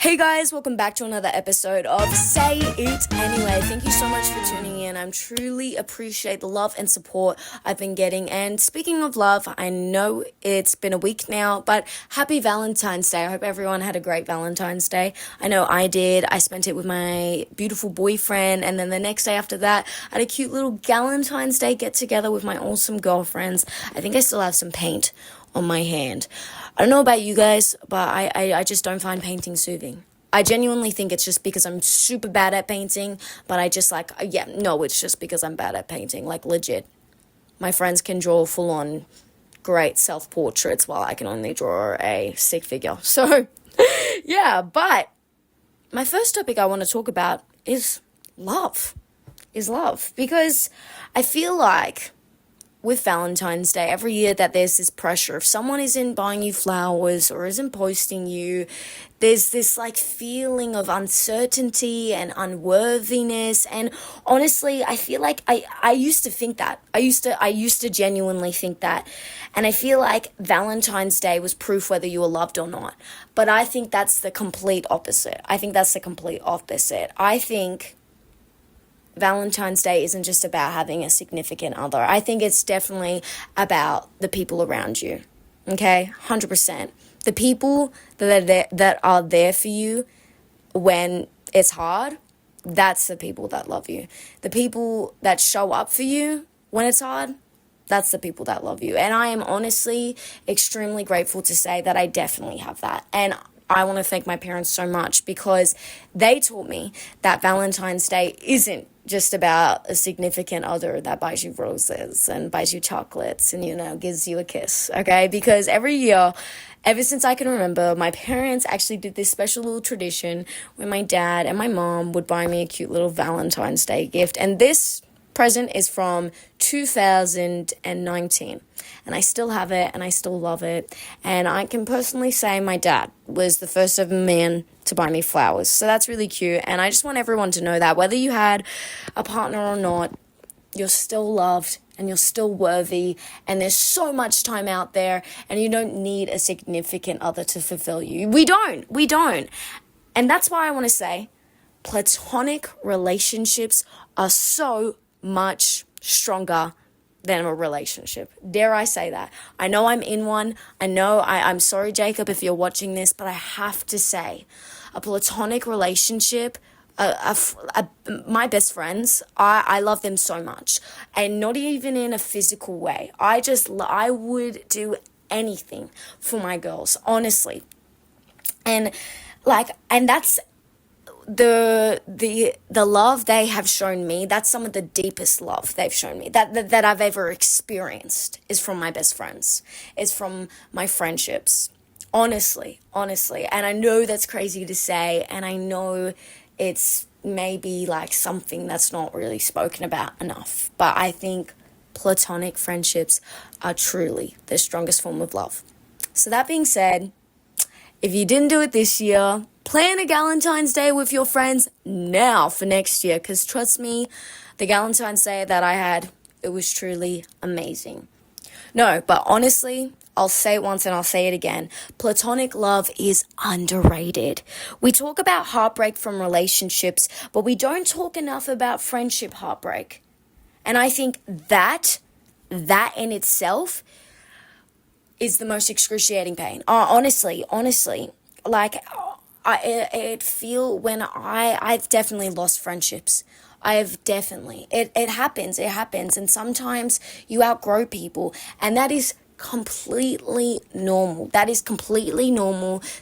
Hey guys, welcome back to another episode of Say It Anyway. Thank you so much for tuning in. I truly appreciate the love and support I've been getting. And speaking of love, I know it's been a week now, but happy Valentine's Day. I hope everyone had a great Valentine's Day. I know I did. I spent it with my beautiful boyfriend, and then the next day after that, I had a cute little Galentine's Day get together with my awesome girlfriends. I think I still have some paint on my hand. I don't know about you guys, but I just don't find painting soothing. I genuinely think it's just because I'm super bad at painting, but it's just because I'm bad at painting, like legit. My friends can draw full-on great self-portraits while I can only draw a stick figure. So, yeah, but my first topic I want to talk about is love. Because I feel like with Valentine's Day, every year that there's this pressure, if someone isn't buying you flowers or isn't posting you, there's this like feeling of uncertainty and unworthiness. And honestly, I feel like I used to think that. I used to genuinely think that. And I feel like Valentine's Day was proof whether you were loved or not. But I think that's the complete opposite. I think Valentine's Day isn't just about having a significant other. I think it's definitely about the people around you. Okay? 100%. The people that are there for you when it's hard, that's the people that love you. The people that show up for you when it's hard, that's the people that love you. And I am honestly extremely grateful to say that I definitely have that. And I want to thank my parents so much because they taught me that Valentine's Day isn't just about a significant other that buys you roses and buys you chocolates and, gives you a kiss, okay? Because every year, ever since I can remember, my parents actually did this special little tradition where my dad and my mom would buy me a cute little Valentine's Day gift. And this present is from 2019. And I still have it and I still love it. And I can personally say my dad was the first ever man to buy me flowers. So that's really cute. And I just want everyone to know that whether you had a partner or not, you're still loved and you're still worthy. And there's so much time out there and you don't need a significant other to fulfill you. We don't. And that's why I want to say platonic relationships are so much stronger than a relationship. Dare I say that? I know I'm in one. I know I'm sorry, Jacob, if you're watching this, but I have to say a platonic relationship, my best friends, I love them so much. And not even in a physical way. I would do anything for my girls, honestly. And that's the love they have shown me. That's some of the deepest love they've shown me that I've ever experienced is from my best friends. It's from my friendships. Honestly. And I know that's crazy to say, and I know it's maybe like something that's not really spoken about enough, but I think platonic friendships are truly the strongest form of love. So that being said, if you didn't do it this year, plan a Galentine's Day with your friends now for next year, because trust me, the Galentine's Day that I had, it was truly amazing. No, but honestly, I'll say it once and I'll say it again. Platonic love is underrated. We talk about heartbreak from relationships, but we don't talk enough about friendship heartbreak. And I think that in itself is the most excruciating pain. Honestly, like I've definitely lost friendships. It happens. And sometimes you outgrow people, and that is completely normal.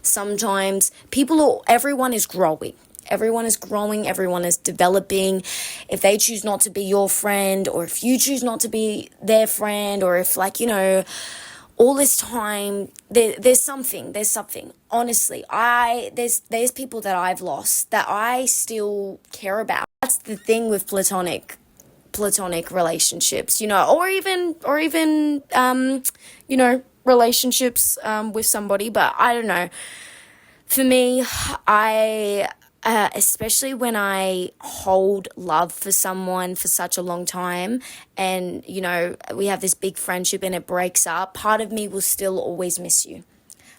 Sometimes everyone is growing. Everyone is developing. If they choose not to be your friend, or if you choose not to be their friend, or if all this time, there's something. Honestly, there's people that I've lost that I still care about. That's the thing with platonic relationships, or even relationships with somebody. But I don't know. For me, especially when I hold love for someone for such a long time and, we have this big friendship and it breaks up, part of me will still always miss you.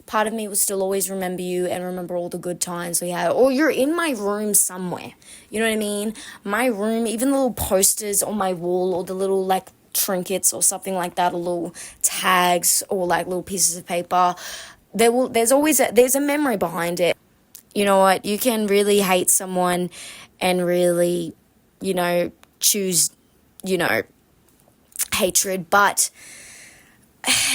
part of me will still always remember you and remember all the good times we had. Or you're in my room somewhere. You know what I mean? My room, even the little posters on my wall, or the little like trinkets or something like that, or little tags, or like little pieces of paper. There's always there's a memory behind it. You know what? You can really hate someone and really, choose, hatred. But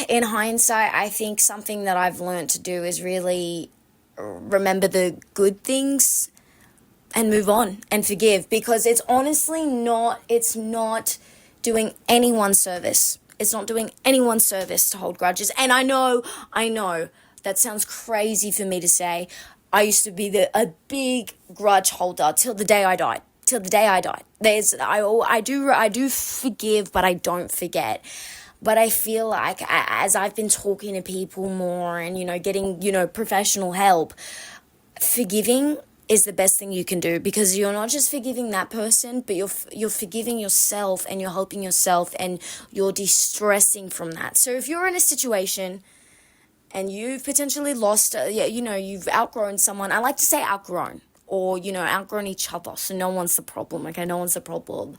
in hindsight, I think something that I've learned to do is really remember the good things and move on and forgive, because it's honestly not doing anyone service. It's not doing anyone service to hold grudges. And I know, that sounds crazy for me to say. I used to be a big grudge holder till the day I died. I do forgive, but I don't forget. But I feel like as I've been talking to people more and, getting, professional help, forgiving is the best thing you can do, because you're not just forgiving that person, but you're forgiving yourself, and you're helping yourself, and you're de-stressing from that. So if you're in a situation and you've potentially lost, you've outgrown someone, I like to say outgrown, or, outgrown each other. So no one's the problem, okay? No one's the problem.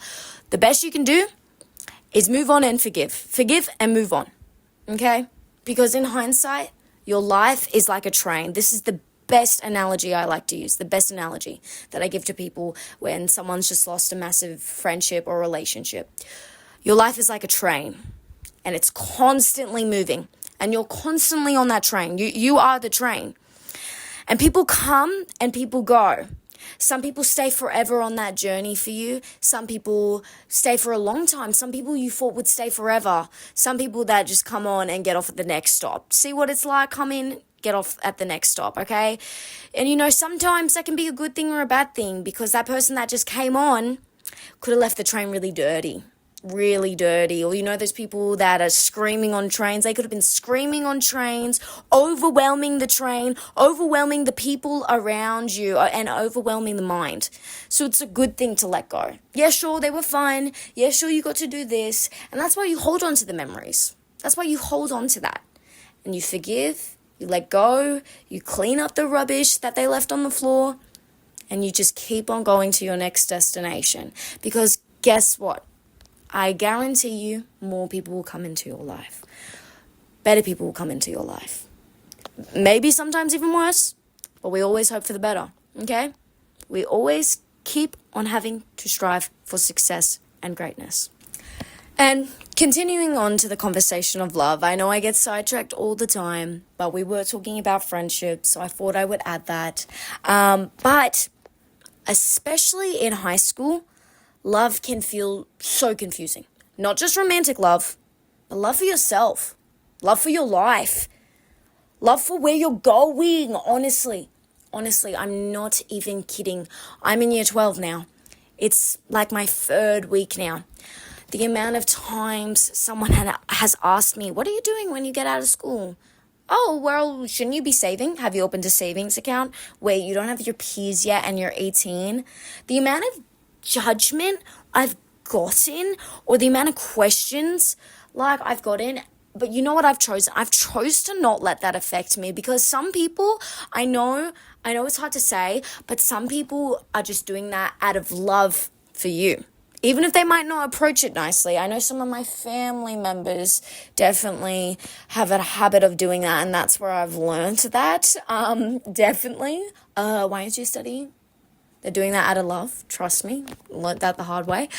The best you can do is move on and forgive. Forgive and move on, okay? Because in hindsight, your life is like a train. This is the best analogy I like to use, the best analogy that I give to people when someone's just lost a massive friendship or relationship. Your life is like a train, and it's constantly moving, and you're constantly on that train. You are the train. And people come and people go. Some people stay forever on that journey for you. Some people stay for a long time. Some people you thought would stay forever. Some people that just come on and get off at the next stop. See what it's like? Come in, get off at the next stop, okay? And sometimes that can be a good thing or a bad thing, because that person that just came on could have left the train really dirty. Or those people that are screaming on trains. They could have been screaming on trains, overwhelming the train, overwhelming the people around you, and overwhelming the mind. So it's a good thing to let go. Yeah, sure, they were fun. Yeah, sure, you got to do this. And that's why you hold on to the memories. That's why you hold on to that. And you forgive, you let go, you clean up the rubbish that they left on the floor, and you just keep on going to your next destination. Because guess what? I guarantee you more people will come into your life. Better people will come into your life. Maybe sometimes even worse, but we always hope for the better, okay? We always keep on having to strive for success and greatness. And continuing on to the conversation of love, I know I get sidetracked all the time, but we were talking about friendship, so I thought I would add that. But especially in high school, love can feel so confusing. Not just romantic love, but love for yourself, love for your life, love for where you're going, honestly. Honestly, I'm not even kidding. I'm in year 12 now. It's like my third week now. The amount of times someone has asked me, what are you doing when you get out of school? Oh, well, shouldn't you be saving? Have you opened a savings account? Wait, you don't have your P's yet and you're 18? The amount of judgment I've gotten, or the amount of questions like I've gotten, but you know what I've chosen? I've chosen to not let that affect me, because some people, I know it's hard to say, but some people are just doing that out of love for you, even if they might not approach it nicely. I know some of my family members definitely have a habit of doing that, and that's where I've learned that. Definitely. Why aren't you studying? They're doing that out of love. Trust me. Learned that the hard way.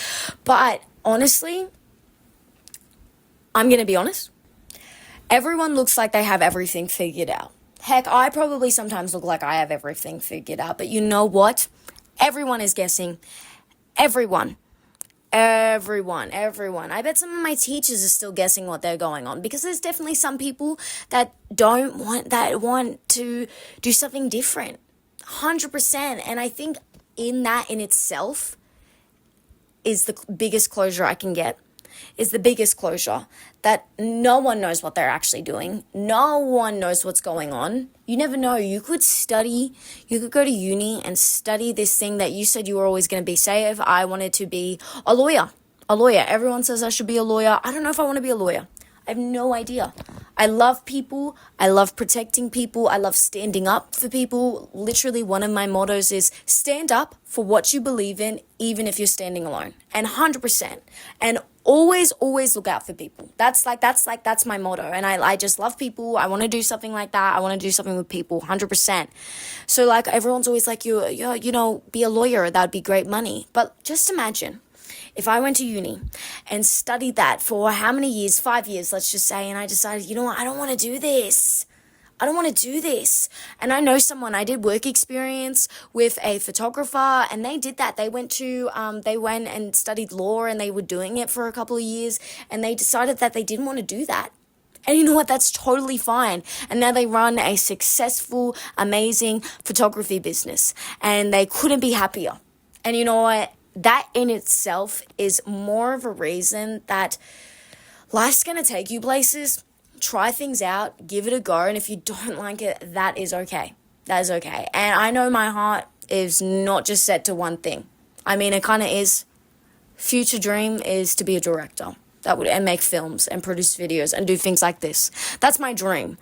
But honestly, I'm going to be honest. Everyone looks like they have everything figured out. Heck, I probably sometimes look like I have everything figured out. But you know what? Everyone is guessing. Everyone. I bet some of my teachers are still guessing what they're going on, because there's definitely some people that want to do something different. 100%. And I think in itself is the biggest closure I can get, is the biggest closure, that no one knows what they're actually doing. No one knows what's going on. You never know. You could go to uni and study this thing that you said you were always going to be. Say if I wanted to be a lawyer. Everyone says I should be a lawyer. I don't know if I want to be a lawyer. I have no idea. I love people. I love protecting people. I love standing up for people. Literally, one of my mottos is stand up for what you believe in, even if you're standing alone. And 100%. And always look out for people. That's my motto. And I just love people. I want to do something like that. I want to do something with people, 100%. So like everyone's always like, you be a lawyer. That'd be great money. But just imagine if I went to uni and studied that for how many years, 5 years, let's just say, and I decided, you know what, I don't want to do this. I don't want to do this. And I know someone, I did work experience with a photographer, and they did that. They went and studied law, and they were doing it for a couple of years, and they decided that they didn't want to do that. And you know what? That's totally fine. And now they run a successful, amazing photography business, and they couldn't be happier. And you know what? That in itself is more of a reason that life's going to take you places. Try things out, give it a go, and if you don't like it, that is okay. That is okay. And I know my heart is not just set to one thing. I mean, it kind of is. Future dream is to be a director and make films and produce videos and do things like this. That's my dream.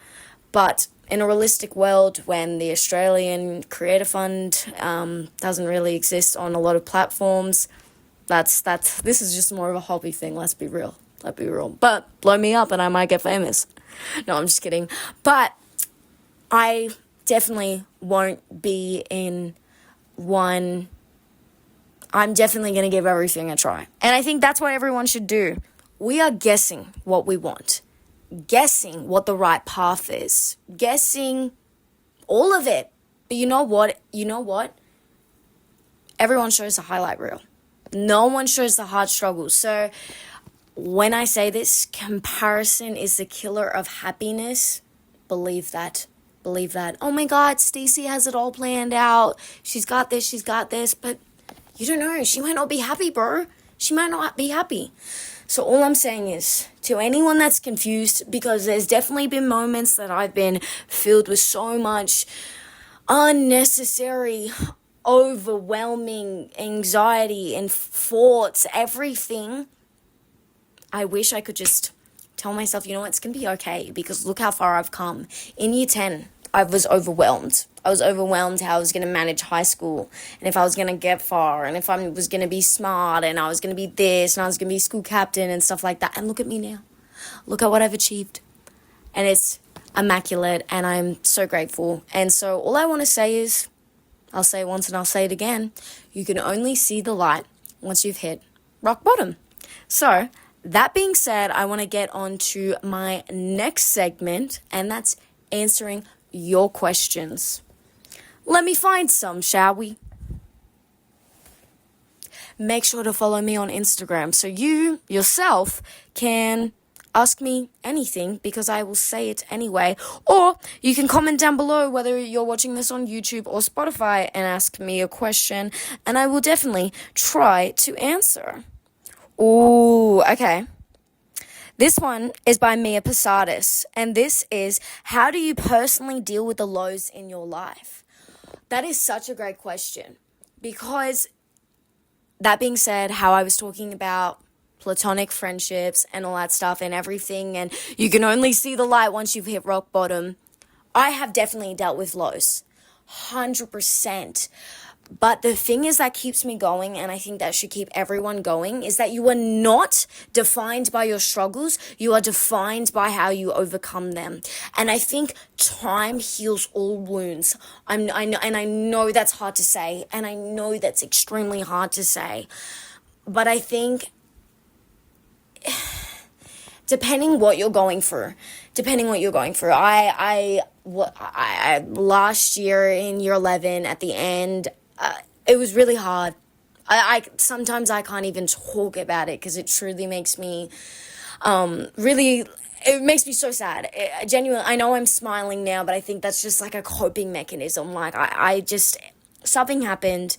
But in a realistic world, when the Australian Creator Fund doesn't really exist on a lot of platforms, this is just more of a hobby thing. Let's be real. But blow me up and I might get famous. No, I'm just kidding. But I definitely won't be in one. I'm definitely going to give everything a try. And I think that's what everyone should do. We are guessing what we want. Guessing what the right path is. Guessing all of it. But you know what? Everyone shows a highlight reel. No one shows the hard struggles. So when I say this, comparison is the killer of happiness. Believe that. Oh my God, Stacey has it all planned out. She's got this. But you don't know. She might not be happy, bro. She might not be happy. So all I'm saying is, to anyone that's confused, because there's definitely been moments that I've been filled with so much unnecessary, overwhelming anxiety and thoughts, everything. I wish I could just tell myself, you know what, it's going to be okay, because look how far I've come. In year 10, I was overwhelmed. I was overwhelmed how I was going to manage high school, and if I was going to get far, and if I was going to be smart, and I was going to be this, and I was going to be school captain and stuff like that. And look at me now. Look at what I've achieved. And it's immaculate, and I'm so grateful. And so all I want to say is, I'll say it once and I'll say it again, you can only see the light once you've hit rock bottom. So that being said, I want to get on to my next segment, and that's answering your questions. Let me find some, shall we? Make sure to follow me on Instagram so you yourself can ask me anything, because I will say it anyway. Or you can comment down below whether you're watching this on YouTube or Spotify and ask me a question, and I will definitely try to answer. Ooh, okay. This one is by Mia Posadis, and this is, how do you personally deal with the lows in your life? That is such a great question, because that being said, how I was talking about platonic friendships and all that stuff and everything, and you can only see the light once you've hit rock bottom, I have definitely dealt with lows, 100%. But the thing is that keeps me going, and I think that should keep everyone going, is that you are not defined by your struggles. You are defined by how you overcome them. And I think time heals all wounds. I know that's hard to say, and I know that's extremely hard to say. But I think depending what you're going through, I last year in year 11 at the end, it was really hard. I sometimes I can't even talk about it, because it truly makes me it makes me so sad. Genuinely, I know I'm smiling now, but I think that's just like a coping mechanism. Like I just, something happened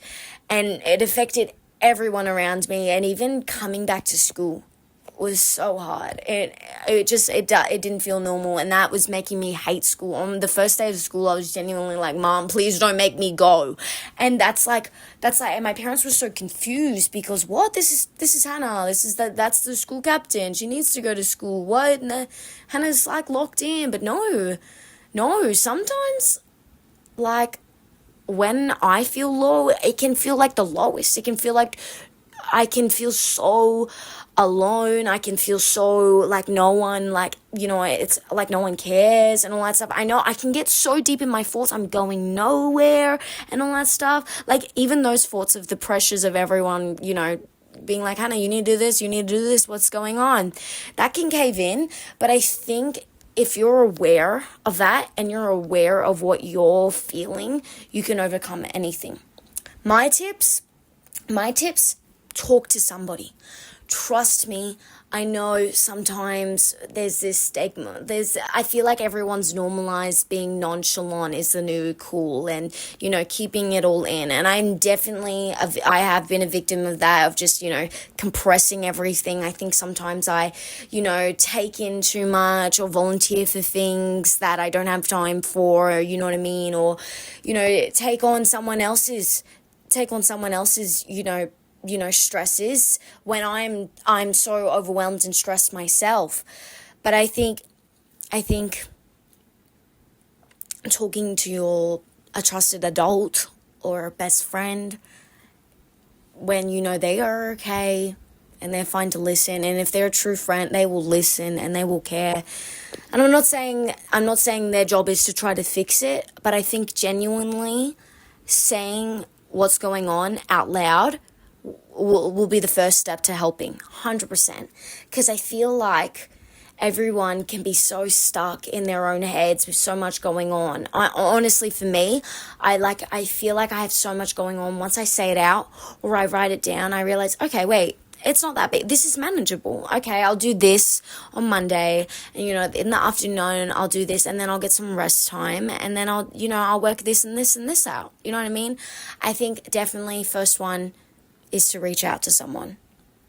and it affected everyone around me, and even coming back to school. was so hard. It didn't feel normal, and that was making me hate school. On the first day of school, I was genuinely like, Mom, please don't make me go. And that's like, and my parents were so confused because what? This is Hannah. That's the school captain. She needs to go to school. What? And Hannah's like locked in, but no, sometimes like when I feel low, it can feel like the lowest. It can feel like I can feel so alone. I can feel so like no one, like, it's like no one cares and all that stuff. I know I can get so deep in my thoughts, I'm going nowhere and all that stuff. Like even those thoughts of the pressures of everyone, being like, Hannah, you need to do this, what's going on? That can cave in. But I think if you're aware of that and you're aware of what you're feeling, you can overcome anything. My tips, talk to somebody. Trust me, I know sometimes there's this stigma. I feel like everyone's normalized being nonchalant is the new cool and, keeping it all in. And I have been a victim of that, of just, compressing everything. I think sometimes I, take in too much or volunteer for things that I don't have time for, you know what I mean? Or, take on someone else's, stresses when I'm so overwhelmed and stressed myself. But I think talking to a trusted adult or a best friend when they are okay and they're fine to listen, and if they're a true friend, they will listen and they will care. And I'm not saying their job is to try to fix it, but I think genuinely saying what's going on out loud will be the first step to helping, 100%. Because I feel like everyone can be so stuck in their own heads with so much going on. Honestly, for me, I feel like I have so much going on. Once I say it out or I write it down, I realize, okay, wait, it's not that big. This is manageable. Okay, I'll do this on Monday, and in the afternoon I'll do this, and then I'll get some rest time, and then I'll work this and this and this out. You know what I mean? I think definitely first one is to reach out to someone.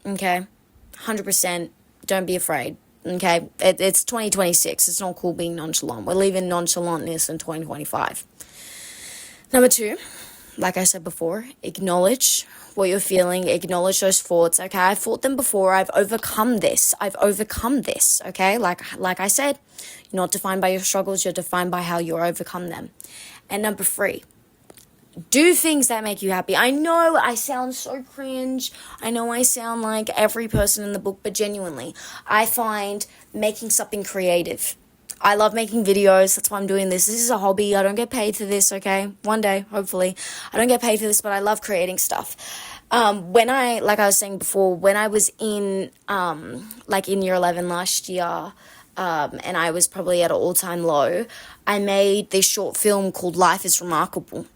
Okay? 100%. Don't be afraid. Okay? It's 2026. It's not cool being nonchalant. We're leaving nonchalantness in 2025. Number 2, like I said before, acknowledge what you're feeling. Acknowledge those thoughts. Okay? I've fought them before. I've overcome this. Okay? Like I said, you're not defined by your struggles. You're defined by how you overcome them. And number 3, do things that make you happy. I know I sound so cringe. I know I sound like every person in the book, but genuinely, I find making something creative. I love making videos. That's why I'm doing this. This is a hobby. I don't get paid for this, okay? One day, hopefully. I don't get paid for this, but I love creating stuff. Like I was saying before, when I was in year 11 last year, and I was probably at an all-time low, I made this short film called Life is Remarkable.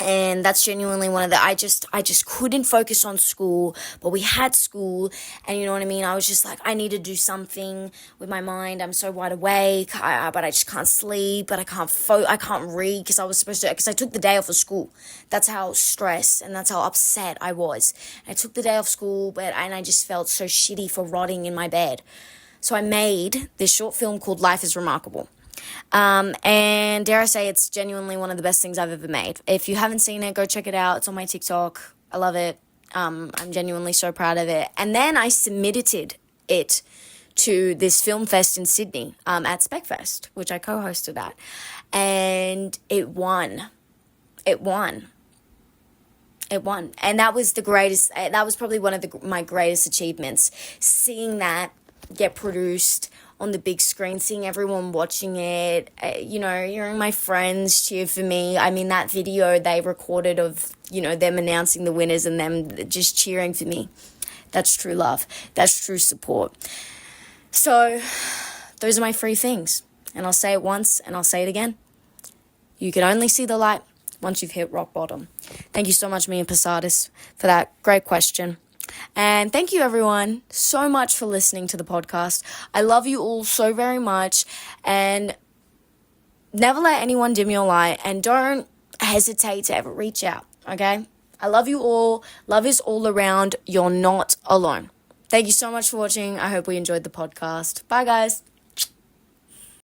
And that's genuinely one of the, I just couldn't focus on school, but we had school, and you know what I mean? I was just like, I need to do something with my mind. I'm so wide awake, but I just can't sleep, but I can't read because I took the day off of school. That's how stressed and that's how upset I was. I took the day off school, and I just felt so shitty for rotting in my bed. So I made this short film called Life is Remarkable. And dare I say, it's genuinely one of the best things I've ever made. If you haven't seen it, go check it out. It's on my TikTok. I love it. I'm genuinely so proud of it. And then I submitted it to this film fest in Sydney, at Specfest, which I co-hosted at. And it won. And that was probably one of my greatest achievements. Seeing that get produced on the big screen, seeing everyone watching it, hearing my friends cheer for me. I mean, that video they recorded of, them announcing the winners and them just cheering for me. That's true love. That's true support. So those are my 3 things. And I'll say it once and I'll say it again. You can only see the light once you've hit rock bottom. Thank you so much, Mia Posadis, for that great question. And thank you everyone so much for listening to the podcast. I love you all so very much, and never let anyone dim your light, and don't hesitate to ever reach out, okay? I love you all. Love is all around. You're not alone. Thank you so much for watching. I hope we enjoyed the podcast. Bye, guys.